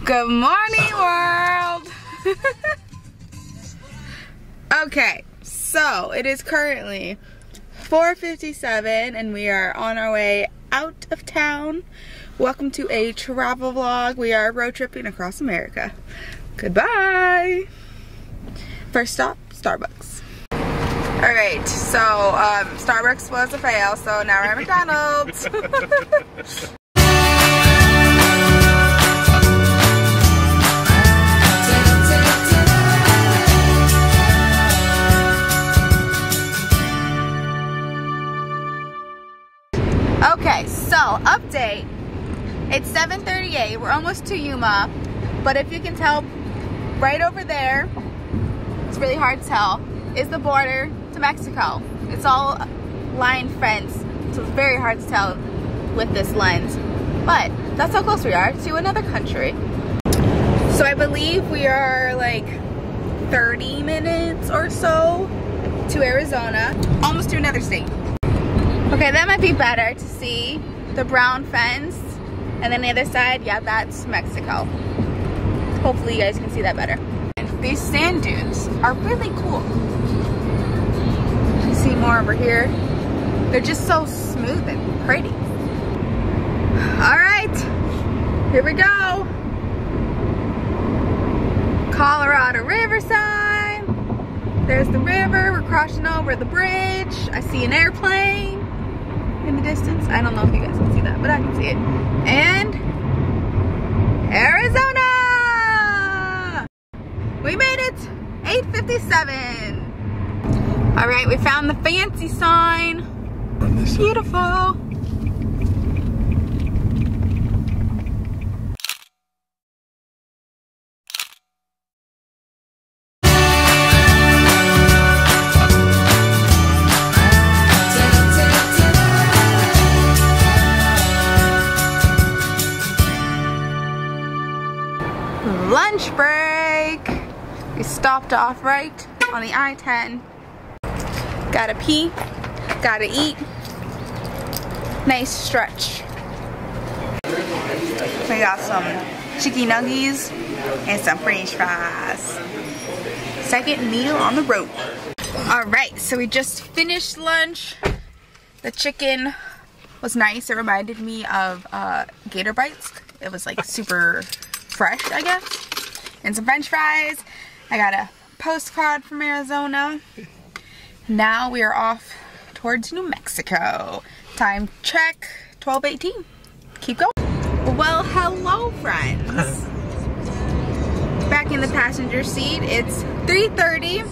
Good morning, world. Okay, so it is currently 4:57 and we are on our way out of town. Welcome to a travel vlog. We are road tripping across America. Goodbye. First stop, Starbucks. Alright, so Starbucks was a fail, so now we're at McDonald's. Okay, so update. It's 7:38. We're almost to Yuma, but if you can tell, right over there, it's really hard to tell, is the border to Mexico. It's all line fence, so it's very hard to tell with this lens. But that's how close we are to another country. So I believe we are like 30 minutes or so to Arizona, almost to another state. Okay, that might be better to see the brown fence, and then the other side, yeah, that's Mexico. Hopefully you guys can see that better. And these sand dunes are really cool. You can see more over here. They're just so smooth and pretty. All right, here we go. Colorado Riverside. There's the river. We're crossing over the bridge. I see an airplane in the distance. I don't know if you guys can see that, but I can see it. And Arizona! We made it! 8:57. All right, we found the fancy sign. Beautiful. Lunch break. We stopped off right on the I-10. Gotta pee, gotta eat. Nice stretch. We got some chicken nuggets and some french fries. Second meal on the road. All right, so we just finished lunch. The chicken was nice. It reminded me of Gator Bites. It was like super fresh, I guess. And some french fries. I got a postcard from Arizona. Now we are off towards New Mexico. Time check, 12:18. Keep going. Well, hello friends. Back in the passenger seat. It's 3:30.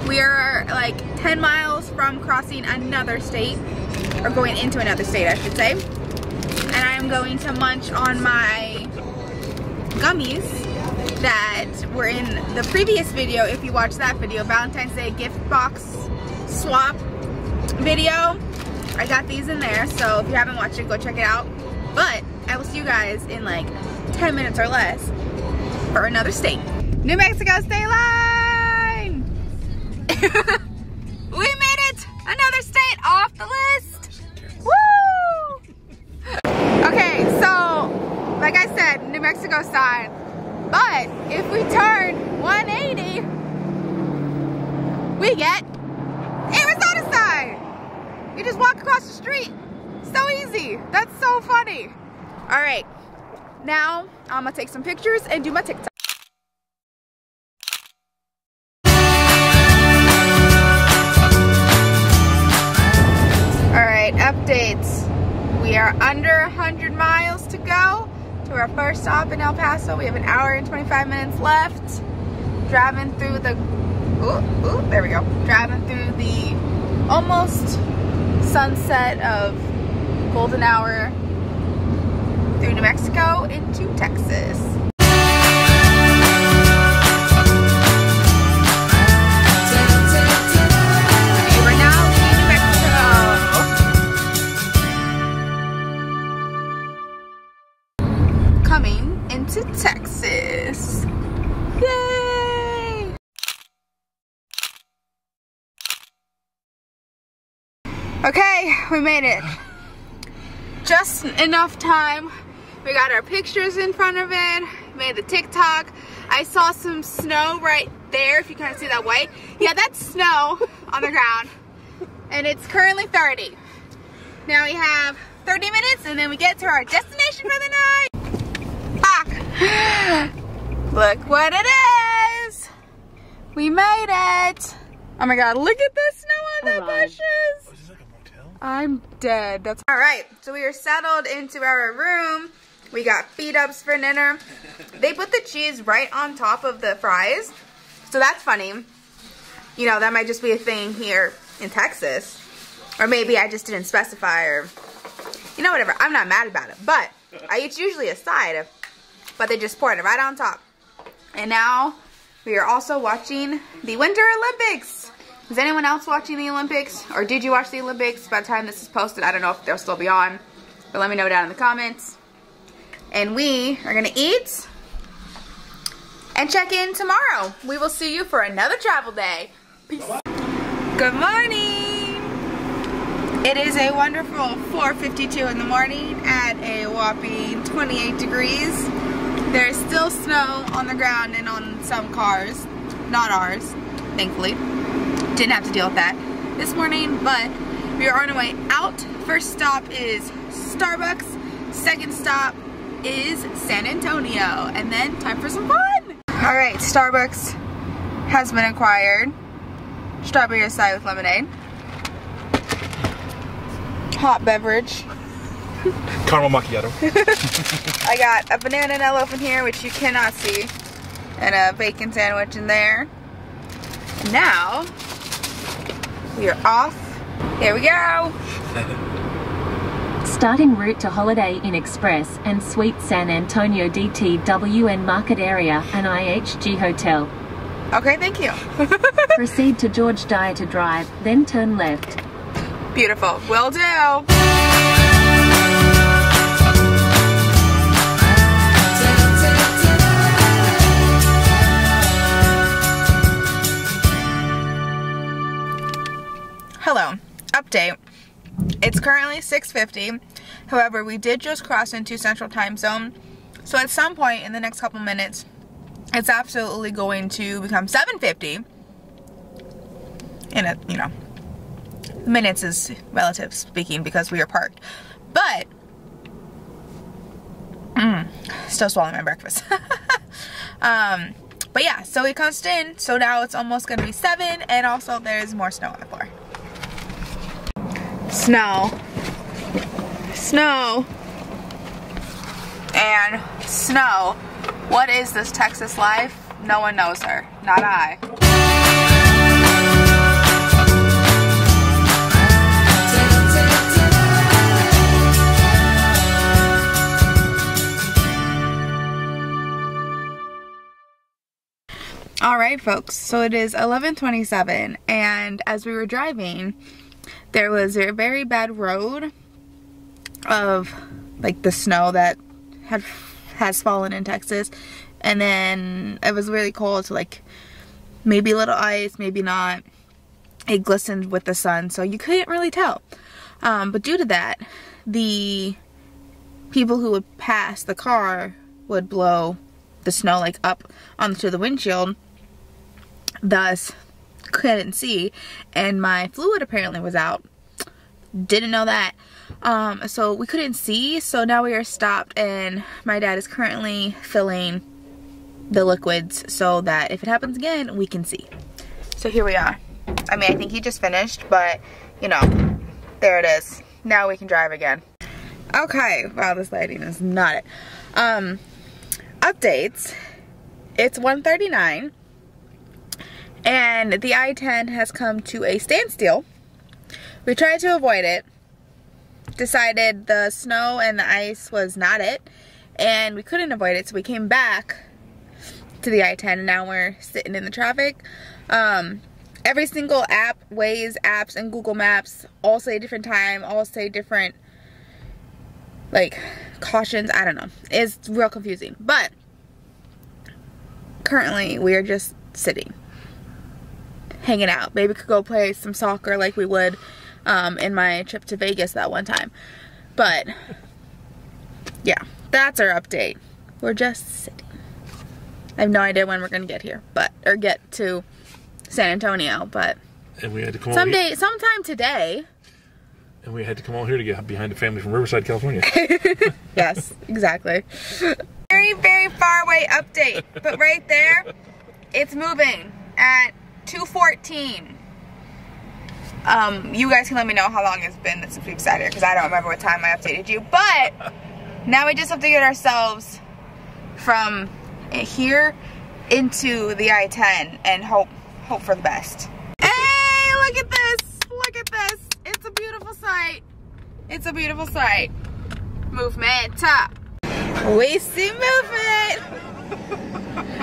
We are like 10 miles from crossing another state. Or going into another state, I should say. And I'm going to munch on my gummies that were in the previous video. If you watched that video, Valentine's Day gift box swap video, I got these in there, so if you haven't watched it, go check it out. But I will see you guys in like 10 minutes or less for another state. New Mexico state line. We made it, another state off the list. Woo! Okay, so like I said, New Mexico side. But if we turn 180, we get Arizona side. You just walk across the street. So easy. That's so funny. All right, now I'm gonna take some pictures and do my TikTok. All right, updates. We are under 100 miles to go to our first stop in El Paso. We have an hour and 25 minutes left. Driving through the, there we go. Driving through the almost sunset of golden hour through New Mexico into Texas. Okay, we're now leaving New Mexico. Coming into Texas. Yay! Okay, we made it. Just enough time We got our pictures in front of it, made the TikTok. I saw some snow right there, if you kind of see that white. Yeah, that's snow on the ground. And it's currently 30. Now we have 30 minutes and then we get to our destination for the night. Ah! Look what it is! We made it! Oh my god, look at the snow on the bushes! Oh, is this like a motel? I'm dead. That's alright. So we are settled into our room. We got feed ups for dinner. They put the cheese right on top of the fries. So that's funny. You know, that might just be a thing here in Texas. Or maybe I just didn't specify, or, you know, whatever. I'm not mad about it. But it's usually a side. But they just poured it right on top. And now we are also watching the Winter Olympics. Is anyone else watching the Olympics? Or did you watch the Olympics? By the time this is posted, I don't know if they'll still be on. But let me know down in the comments. And we are gonna eat and check in tomorrow. We will see you for another travel day. Peace. Good morning. It is a wonderful 4:52 in the morning at a whopping 28 degrees. There is still snow on the ground and on some cars. Not ours, thankfully. Didn't have to deal with that this morning, but we are on our way out. First stop is Starbucks. Second stop is San Antonio. And then time for some fun. Alright, Starbucks has been acquired. Strawberry acai with lemonade. Hot beverage. Caramel macchiato. I got a banana loaf in here, which you cannot see, and a bacon sandwich in there. And now we are off. Here we go. Starting route to Holiday Inn Express and Suite San Antonio DTWN Market Area and IHG Hotel. Okay, thank you. Proceed to George Dieter Drive, then turn left. Beautiful. Will do. Hello. Update. It's currently 6:50. However, we did just cross into Central Time Zone. So at some point in the next couple minutes, it's absolutely going to become 7:50. And you know, minutes is relative speaking because we are parked. But still swallowing my breakfast. But yeah, so we coasted in. So now it's almost gonna be 7, and also there's more snow on the floor. Snow. Snow. And snow. What is this Texas life? No one knows her. Not I. Alright folks, so it is 11:27, and as we were driving, there was a very bad road of like the snow that has fallen in Texas, and then it was really cold, so like maybe a little ice, maybe not. It glistened with the sun, so you couldn't really tell. But due to that, the people who would pass the car would blow the snow like up onto the windshield, thus couldn't see, and my fluid apparently was out. Didn't know that. So we couldn't see, so now we are stopped, and my dad is currently filling the liquids so that if it happens again, we can see. So here we are. I mean, I think he just finished, but you know, there it is. Now we can drive again. Okay, wow, this lighting is not it. Updates. It's 1:39, and the I-10 has come to a standstill. We tried to avoid it, decided the snow and the ice was not it, and we couldn't avoid it, so we came back to the I-10, and now we're sitting in the traffic. Every single app, Waze apps and Google Maps, all say different time, all say different, like, cautions. I don't know. It's real confusing, but currently we are just sitting, hanging out. Maybe we could go play some soccer like we would in my trip to Vegas that one time. But yeah, that's our update. We're just sitting. I have no idea when we're gonna get here, or get to San Antonio, but And we had to come sometime today. And we had to come all here to get behind a family from Riverside, California. Yes, exactly. Very, very far away update, but right there, it's moving at 2:14. You guys can let me know how long it's been since we've sat here, because I don't remember what time I updated you, but now we just have to get ourselves from here into the I-10 and hope for the best. Hey, look at this! Look at this! It's a beautiful sight. It's a beautiful sight. Movement. We see movement.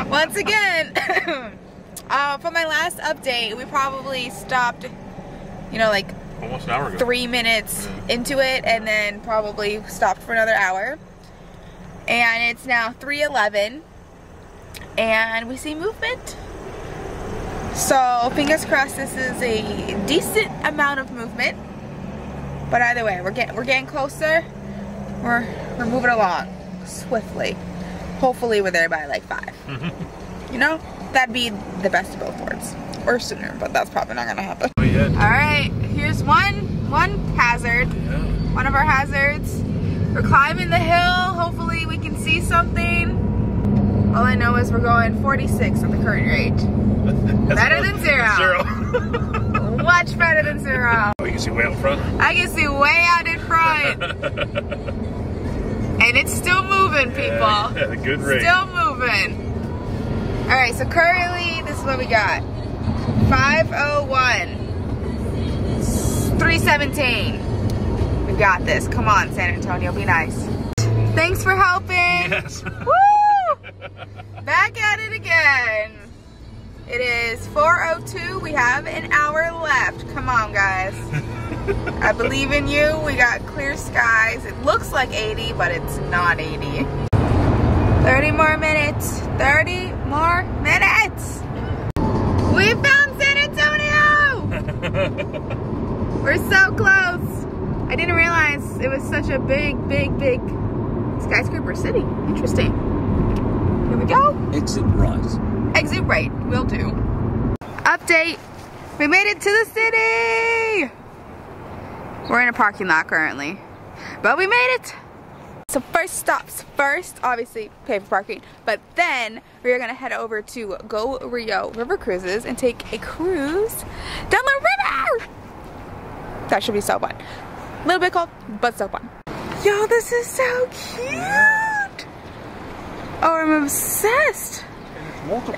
Once again, for my last update, we probably stopped, you know, like Almost an hour ago. 3 minutes into it, and then probably stopped for another hour. And it's now 3:11, and we see movement. So fingers crossed this is a decent amount of movement. But either way, we're getting closer. We're moving along swiftly. Hopefully we're there by like 5. You know, that'd be the best of both worlds, or sooner, but that's probably not gonna happen. Oh, yeah. All right, here's one hazard. Yeah. One of our hazards. We're climbing the hill. Hopefully we can see something. All I know is we're going 46 at the current rate. Better than 0. Much better than 0. Oh, you can see way out front. I can see way out in front. And it's still moving, people. Yeah, a good rate. Still moving. All right, so currently, this is what we got. 5:01. 3:17. We got this. Come on, San Antonio, be nice. Thanks for helping. Yes. Woo! Back at it again. It is 4:02. We have an hour left. Come on, guys. I believe in you. We got clear skies. It looks like 80, but it's not 80. 30 more minutes. 30 more minutes. We found San Antonio! We're so close. I didn't realize it was such a big skyscraper city. Interesting. Here we go. Exit right. Exit right. Will do. Update. We made it to the city. We're in a parking lot currently, but we made it. So first stops first, obviously pay for parking, but then we're gonna head over to Go Rio River Cruises and take a cruise down the river. That should be so fun. A little bit cold, but so fun. Yo, this is so cute. Oh, I'm obsessed.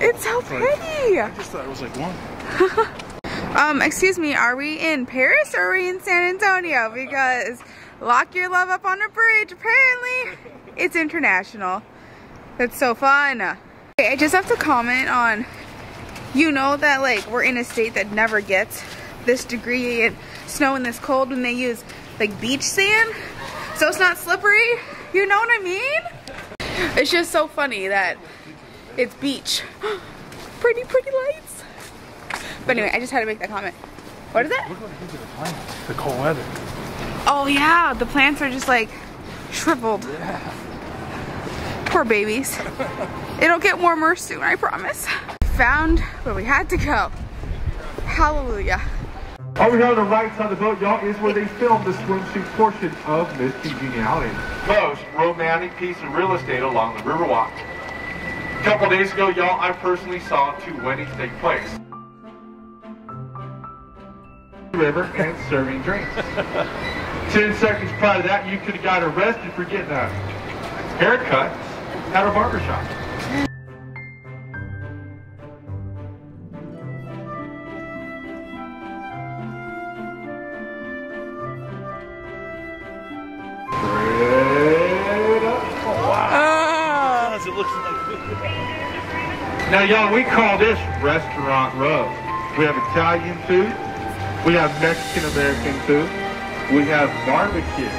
It's so pretty. I just thought it was like one. Excuse me, are we in Paris or are we in San Antonio? Because lock your love up on a bridge, apparently it's international. That's so fun. Okay, I just have to comment on, you know that like we're in a state that never gets this degree and snow and this cold when they use like beach sand, so it's not slippery, you know what I mean? It's just so funny that it's beach. Pretty lights. But anyway, I just had to make that comment. What is it? Look what it did to the plants. The cold weather. Oh yeah, the plants are just like shriveled. Yeah. Poor babies. It'll get warmer soon, I promise. Found where we had to go. Hallelujah. Over here on the right side of the boat, y'all, is where they filmed the swimsuit portion of Miss Congeniality. Most romantic piece of real estate along the Riverwalk. A couple days ago, y'all, I personally saw 2 weddings take place. River and serving drinks. 10 seconds prior to that, you could have got arrested for getting a haircut at a barbershop. It looks like. Now, y'all, we call this Restaurant Row. We have Italian food, we have Mexican-American food, we have barbecue,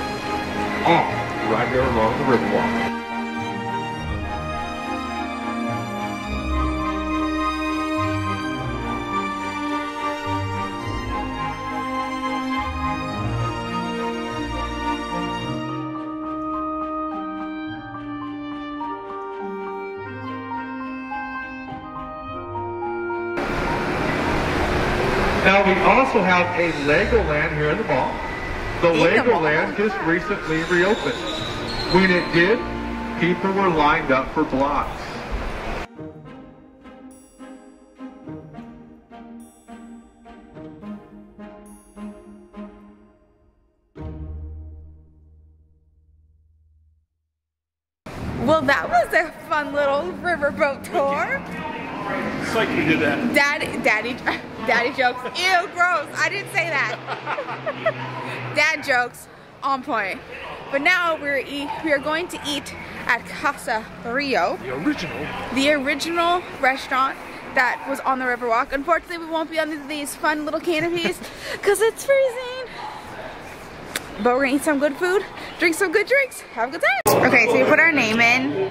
all right there along the Riverwalk. Now we also have a Legoland here in the mall. The Legoland just recently reopened. When it did, people were lined up for blocks. Well, that was a fun little riverboat tour. It's like we did that. Daddy jokes. Ew, gross. I didn't say that. Dad jokes on point. But now we are going to eat at Casa Rio. The original restaurant that was on the Riverwalk. Unfortunately, we won't be under these fun little canopies because it's freezing. But we're gonna eat some good food, drink some good drinks, have a good time. Okay, so we put our name in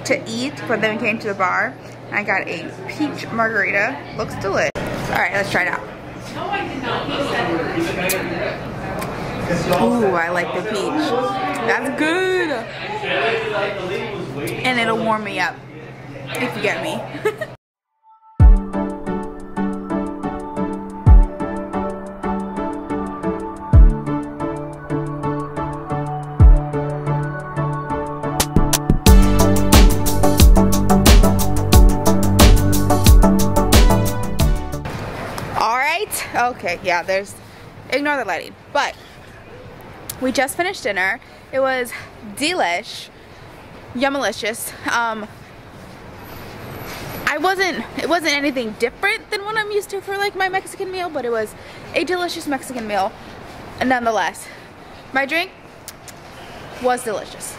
to eat, but then we came to the bar. And I got a peach margarita. Looks delicious. All right, let's try it out. Ooh, I like the peach. That's good. And it'll warm me up, if you get me. Okay, yeah, ignore the lighting. But we just finished dinner. It was delish, yummalicious. It wasn't anything different than what I'm used to for like my Mexican meal, but it was a delicious Mexican meal nonetheless. My drink was delicious.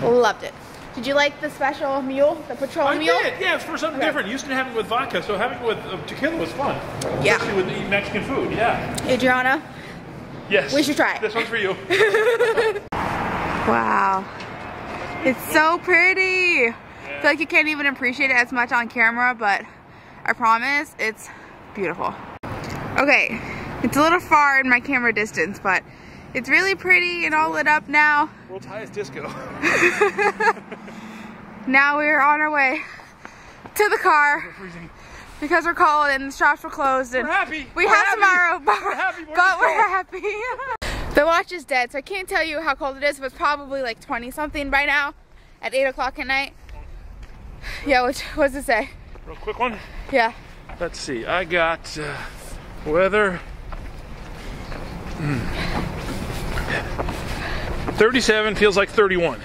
Loved it. Did you like the special mule, the Patron mule? I did, yeah, it's for something different. Used to having it with vodka, so having it with tequila was fun. Yeah. Especially with eating Mexican food, yeah. Adriana? Yes. We should try it. This one's for you. Wow. It's so pretty. Yeah. I feel like you can't even appreciate it as much on camera, but I promise it's beautiful. Okay, it's a little far in my camera distance, but it's really pretty and all lit up now. World's highest disco. Now we're on our way to the car because we're cold and the shops were closed. And we're happy. We have tomorrow, but we're happy. The watch is dead, so I can't tell you how cold it is, but it's probably like 20 something by now at 8 o'clock at night. Yeah, what does it say? Real quick one? Yeah. Let's see, I got weather. 37 feels like 31.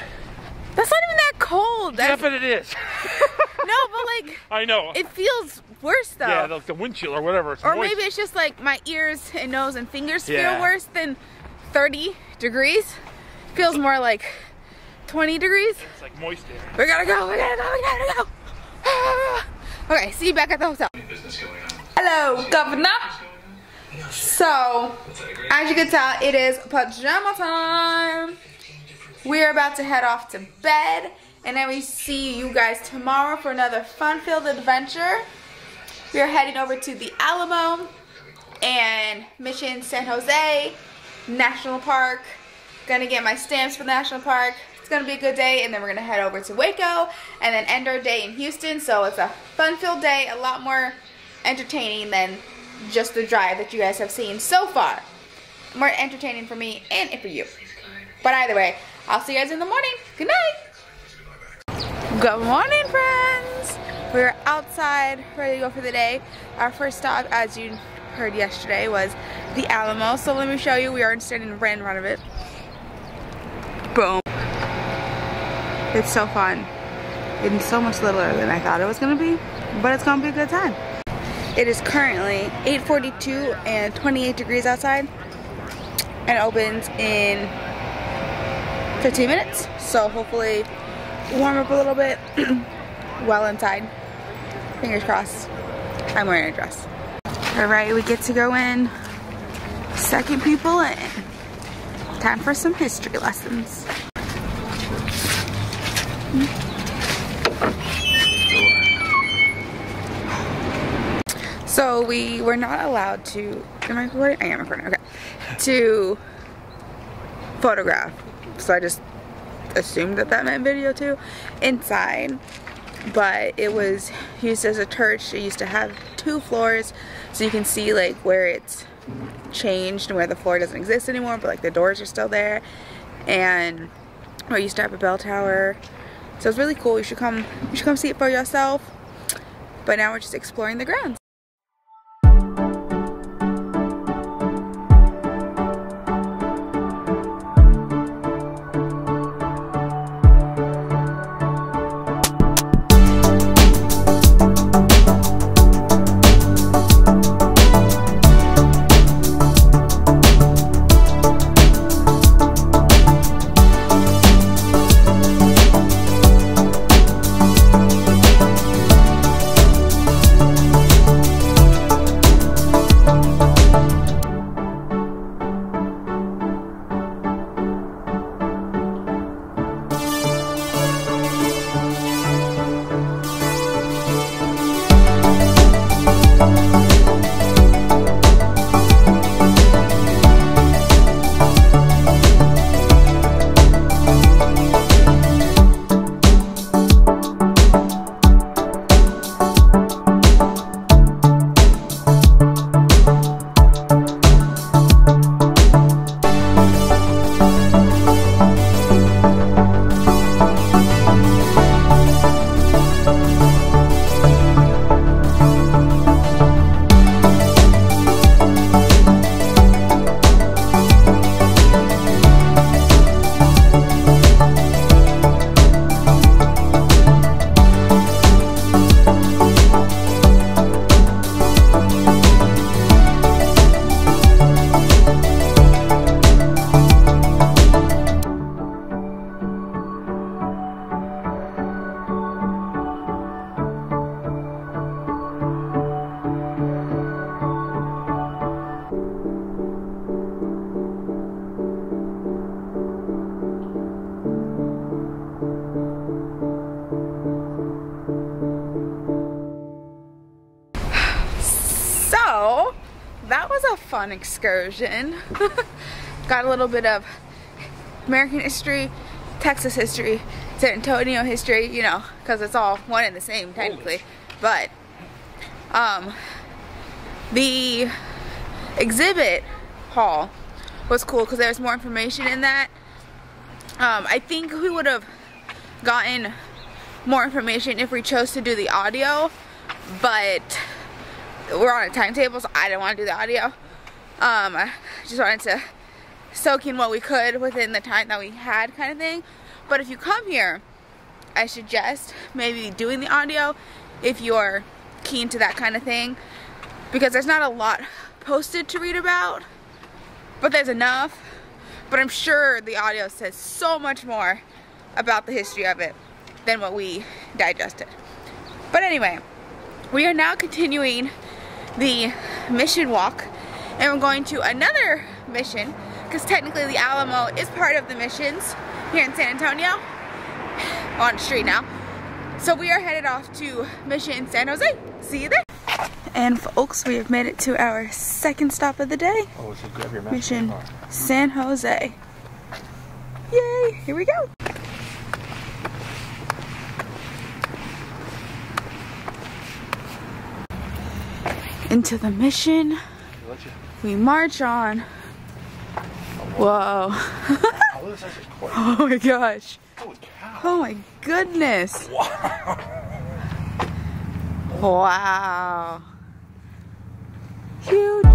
That's not even that cold. Yeah, but it is. No, but like, I know. It feels worse though. Yeah, like the wind chill or whatever. It's or moist. maybe it's just like my ears and nose and fingers feel worse than 30 degrees. Feels more like 20 degrees. It's like moist air. We gotta go, we gotta go. Okay, see you back at the hotel. Hello, Governor. So, as you can tell, it is pajama time. We're about to head off to bed, and then we see you guys tomorrow for another fun-filled adventure. We are heading over to the Alamo and Mission San Jose National Park. Gonna get my stamps for the National Park. It's gonna be a good day, and then we're gonna head over to Waco and then end our day in Houston. So it's a fun-filled day, a lot more entertaining than just the drive that you guys have seen so far. More entertaining for me and for you. But either way, I'll see you guys in the morning. Good night. Good morning, friends. We're outside, ready to go for the day. Our first stop, as you heard yesterday, was the Alamo. So let me show you. We are standing right in front of it. Boom. It's so fun. It's so much littler than I thought it was gonna be, but it's gonna be a good time. It is currently 8:42 and 28 degrees outside, and it opens in 15 minutes. So hopefully warm up a little bit while inside. Fingers crossed. I'm wearing a dress. All right, we get to go in. Second people in. Time for some history lessons. So we were not allowed to, am I recording? I am recording, okay. To photograph. So I just assumed that that meant video too. Inside. But it was used as a church. It used to have 2 floors. so you can see like where it's changed and where the floor doesn't exist anymore, but like the doors are still there, and where you used to have a bell tower. So it's really cool. You should come see it for yourself. But now we're just exploring the grounds. So that was a fun excursion. Got a little bit of American history, Texas history, San Antonio history, you know, because it's all one and the same technically. But the exhibit hall was cool because there was more information in that. I think we would have gotten more information if we chose to do the audio, but we're on a timetable, so I didn't want to do the audio. I just wanted to soak in what we could within the time that we had, kind of thing. But if you come here, I suggest maybe doing the audio if you're keen to that kind of thing, because there's not a lot posted to read about, but there's enough. But I'm sure the audio says so much more about the history of it than what we digested. But anyway, we are now continuing the mission walk, and we're going to another mission because technically the Alamo is part of the missions here in San Antonio. On the street now. So we are headed off to Mission San Jose. See you there. And folks, we have made it to our second stop of the day. Oh, so grab your mask. Mission San Jose. Yay! Here we go. Into the mission. We march on. Whoa. Oh my gosh. Oh my goodness. Wow. Wow. Huge.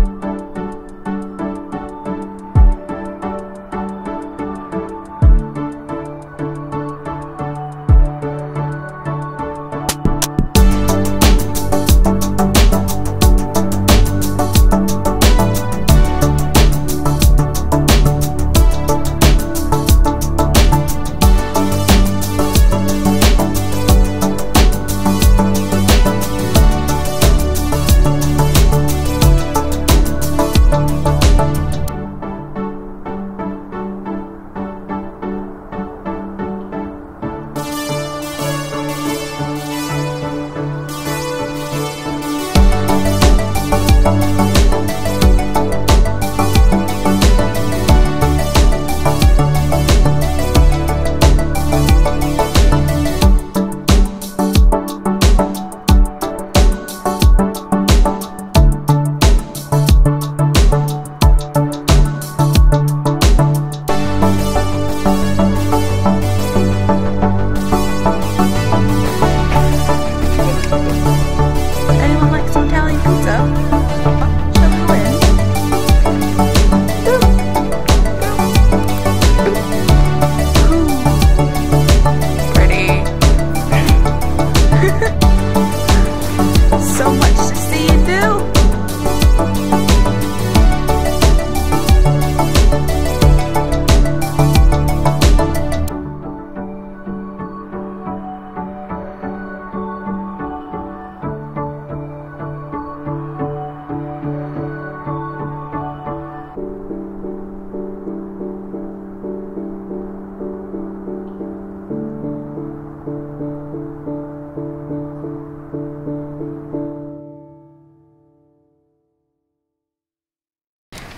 So much to see and do.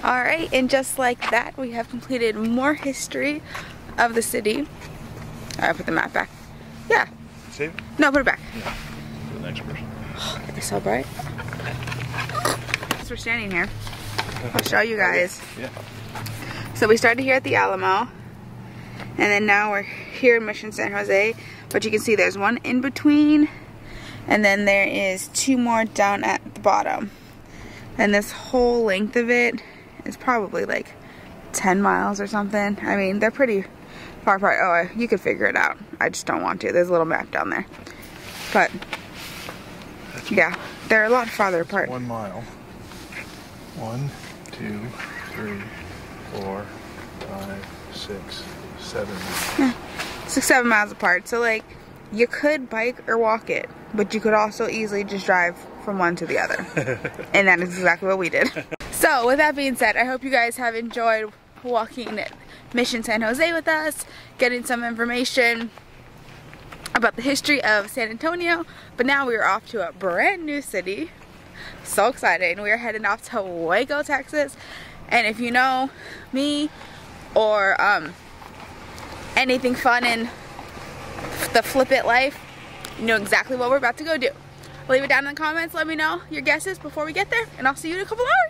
Alright, and just like that, we have completed more history of the city. Alright, put the map back. Yeah. Save it? No, put it back. Yeah. For the next person. It's so bright. So we're standing here. I'll show you guys. Yeah. So we started here at the Alamo, and then now we're here in Mission San Jose. But you can see there's one in between, and then there is 2 more down at the bottom. And this whole length of it is probably like 10 miles or something. I mean, they're pretty far apart. Oh, you could figure it out. I just don't want to. There's a little map down there. But yeah, they're a lot farther apart. 1 mile. 1, 2, 3, 4, 5, 6, 7. Yeah, 6-7 miles apart. So like, you could bike or walk it, but you could also easily just drive from one to the other. And that is exactly what we did. So with that being said, I hope you guys have enjoyed walking at Mission San Jose with us, getting some information about the history of San Antonio. But now we are off to a brand new city. So excited. We are heading off to Waco, Texas. And if you know me or anything fun in the Flip It life, you know exactly what we're about to go do. Leave it down in the comments. Let me know your guesses before we get there, and I'll see you in a couple hours.